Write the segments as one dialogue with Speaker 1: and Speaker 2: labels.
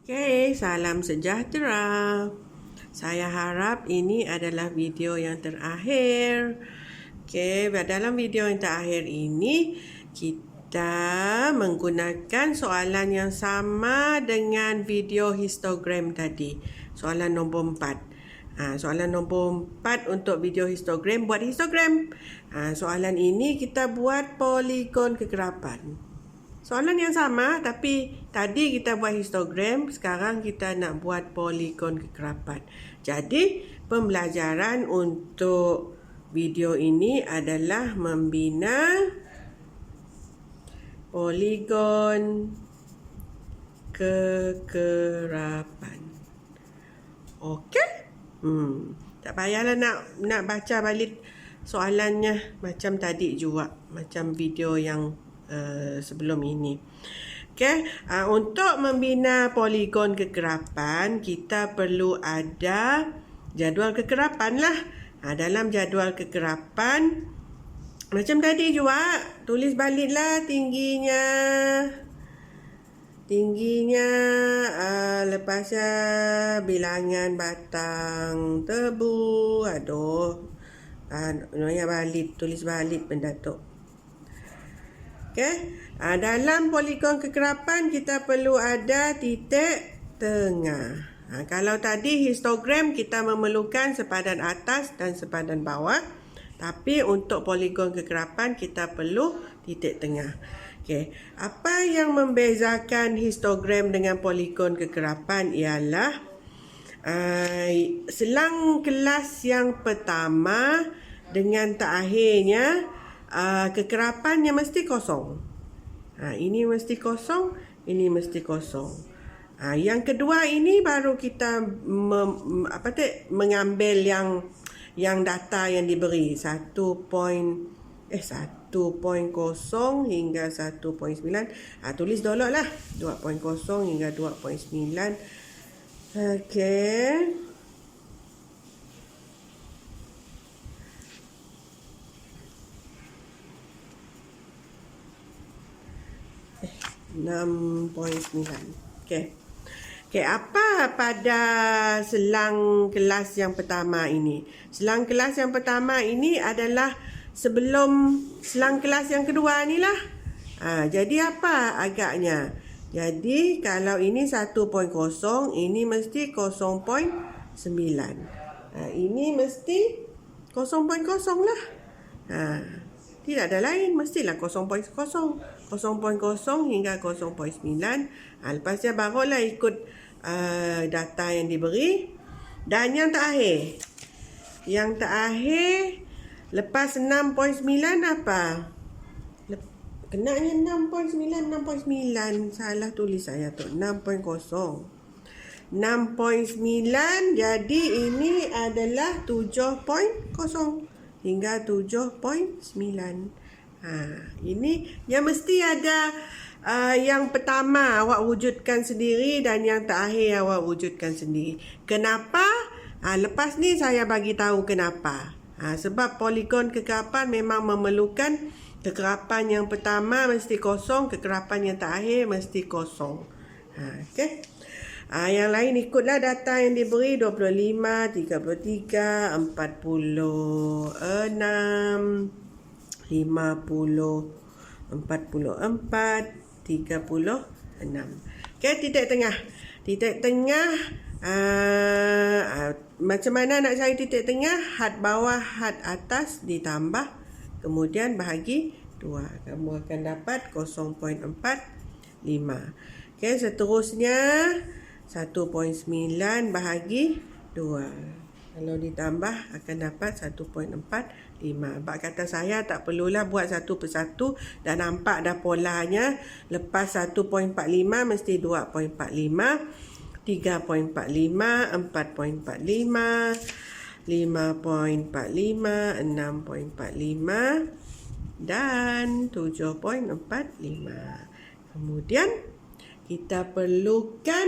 Speaker 1: Okey, salam sejahtera. Saya harap ini adalah video yang terakhir. Okey, dalam video yang terakhir ini kita menggunakan soalan yang sama dengan video histogram tadi. Soalan nombor 4. Soalan nombor 4 untuk video histogram, buat histogram. Soalan ini kita buat poligon kegerapan. Soalan yang sama, tapi tadi kita buat histogram, sekarang kita nak buat poligon kegerapan. Jadi, pembelajaran untuk video ini adalah membina poligon kegerapan. Okey? Tak payahlah nak baca balik soalannya macam tadi juga, macam video yang sebelum ini. Okey, untuk membina poligon kegerapan kita perlu ada jadual kegerapan lah. Dalam jadual kegerapan macam tadi juga, tulis baliklah tingginya, lepasnya bilangan batang tebu. Noya balik, tulis balik benda tu. Okey, dalam poligon kegerapan kita perlu ada titik tengah. Kalau tadi histogram kita memerlukan sepadan atas dan sepadan bawah, tapi untuk poligon kegerapan kita perlu titik tengah. Okey, apa yang membezakan histogram dengan poligon kegerapan ialah selang kelas yang pertama dengan terakhirnya kegerapannya mesti kosong. Ini mesti kosong, ini mesti kosong. Yang kedua ini baru kita mengambil yang data yang diberi 1.0 hingga 1.9. Tulis dulu lah 2.0 hingga 2.9. Okey. Okey, apa pada selang kelas yang pertama ini? Selang kelas yang pertama ini adalah sebelum selang kelas yang kedua inilah. Jadi apa agaknya? Jadi kalau ini 1.0, ini mesti 0.9. Ini mesti 0.0 lah. Tidak ada lain, mestilah 0.0 hingga 0.9. Lepasnya barulah ikut data yang diberi. Dan yang terakhir lepas 6.9 apa? Kenanya 6.9. Salah tulis saya tu, 6.0. 6.9, jadi ini adalah 7.0 hingga 7.9. Ini yang mesti ada yang pertama awak wujudkan sendiri dan yang terakhir awak wujudkan sendiri. Kenapa? Lepas ni saya bagi tahu kenapa. Sebab poligon kegerapan memang memerlukan kegerapan yang pertama mesti kosong, kegerapan yang terakhir mesti kosong. Okey. Yang lain ikutlah data yang diberi 25, 33, 46, 50, 44, 36. Okey, titik tengah. Titik tengah macam mana nak cari titik tengah? Had bawah, had atas ditambah, kemudian bahagi 2. Kamu akan dapat 0.45. Okey, seterusnya 1.9 bahagi 2. Kalau ditambah akan dapat 1.45. Bab kata saya tak perlulah buat satu persatu, dah nampak dah polanya. Lepas 1.45 mesti 2.45, 3.45, 4.45, 5.45, 6.45 dan 7.45. Kemudian kita perlukan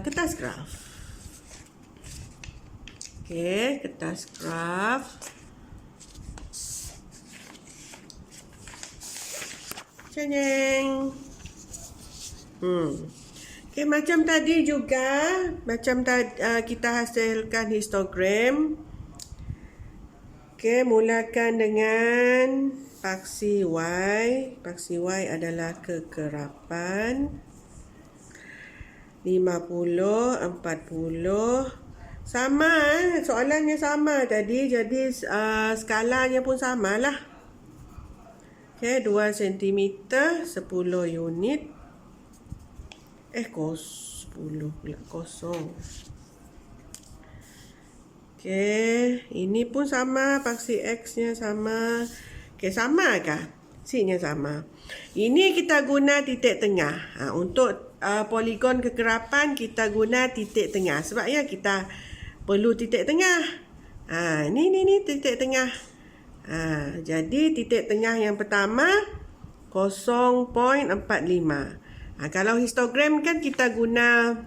Speaker 1: kertas graf. Okey, kertas graf. Cengeng. Okey, macam tadi juga, kita hasilkan histogram. Okey, mulakan dengan paksi Y. Paksi Y adalah kekerapan 50, 40. Sama, soalannya sama tadi, jadi skalanya pun samalah. Okey, 2 cm 10 unit. 10 pula, kosong. Okey, ini pun sama, paksi X-nya sama. Okey, sama kah? C-nya sama. Ini kita guna titik tengah. Untuk poligon kekerapan kita guna titik tengah. Sebab ya kita perlu titik tengah. Ni titik tengah. Jadi titik tengah yang pertama 0.45. Kalau histogram kan kita guna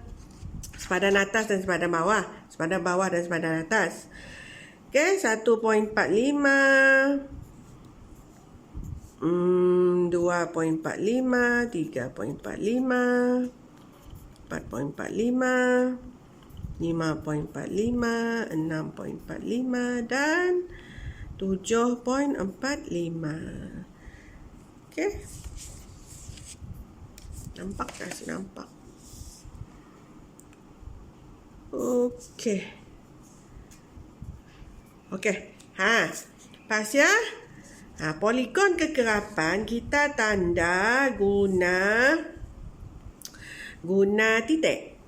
Speaker 1: sepadan atas dan sepadan bawah. Sepadan bawah dan sepadan atas. Okey, 1.45, 2.45, 3.45, 4.45, 5.45, 6.45 dan 7.45. Okey. Nampak tak? Nampak. Okey. Pas ya. Poligon kekerapan kita tanda guna titik.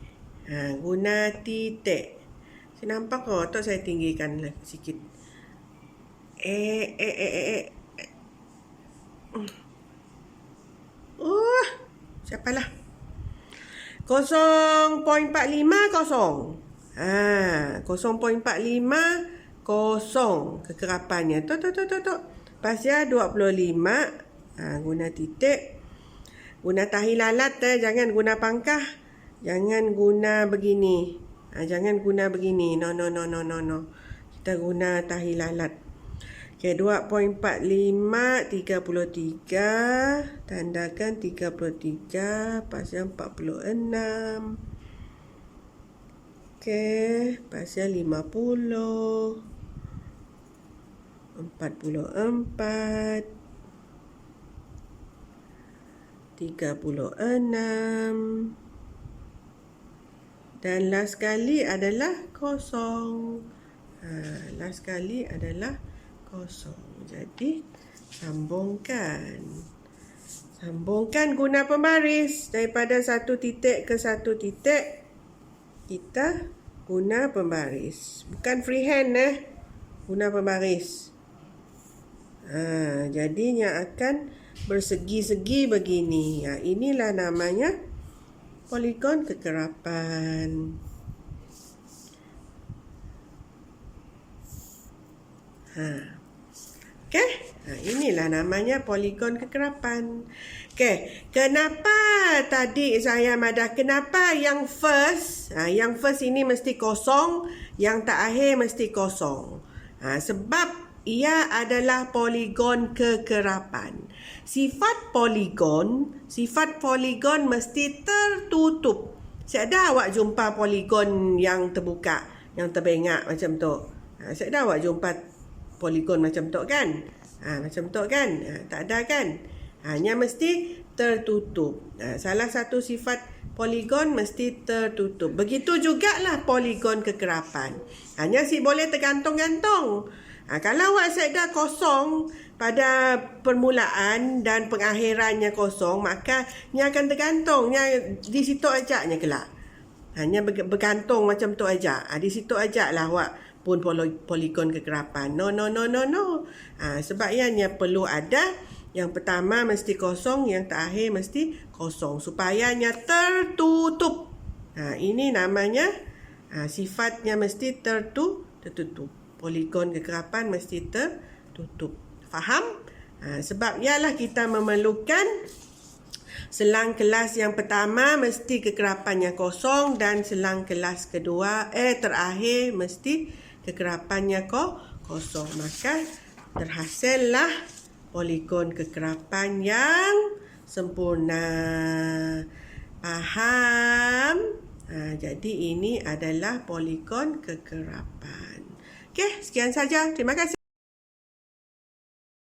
Speaker 1: Guna titik. Saya nampak kok, atau saya tinggikan sikit. Siapalah. 0.45 kosong. 0.45 kosong kekerapannya. Tok. Pas ya 25. Guna titik. Guna tahi lalat, jangan guna pangkah. Jangan guna begini. Jangan guna begini. No. Kita guna tahi lalat. Okey, 2.45, 33. Tandakan 33. Pasal 46. Okey, pasal 50. 44. 36. Dan last sekali adalah kosong. Last sekali adalah kosong. Jadi sambungkan guna pembaris. Daripada satu titik ke satu titik kita guna pembaris, bukan freehand guna pembaris. Jadinya akan bersegi-segi begini. Inilah namanya poligon kekerapan. Okey, inilah namanya poligon kekerapan. Okey, kenapa tadi saya madah kenapa yang first? Yang first ini mesti kosong, yang terakhir mesti kosong. Sebab ia adalah poligon kekerapan. Sifat poligon mesti tertutup. Saya dah awak jumpa poligon yang terbuka, yang terbengak macam tu. Saya dah awak jumpa poligon macam tu kan? Macam tu kan? Tak ada kan? Hanya mesti tertutup. Salah satu sifat poligon mesti tertutup. Begitu jugalah poligon kekerapan. Hanya boleh tergantung-gantung. Kalau awak set dah kosong pada permulaan dan pengakhirannya kosong, maka ia akan tergantung. Di situ ajaknya kelak. Hanya bergantung macam tu aja. Di situ ajaklah awak pun poligon kekerapan. No. Sebab ianya perlu ada. Yang pertama mesti kosong, yang terakhir mesti kosong. Supaya ianya tertutup. Ini namanya sifatnya mesti tertutup. Poligon kekerapan mesti tertutup. Faham? Sebab ialah kita memerlukan selang kelas yang pertama mesti kekerapannya kosong dan selang kelas kedua terakhir mesti kekerapannya kosong. Maka terhasillah poligon kekerapan yang sempurna. Faham? Jadi ini adalah poligon kekerapan. Okey, sekian saja. Terima kasih.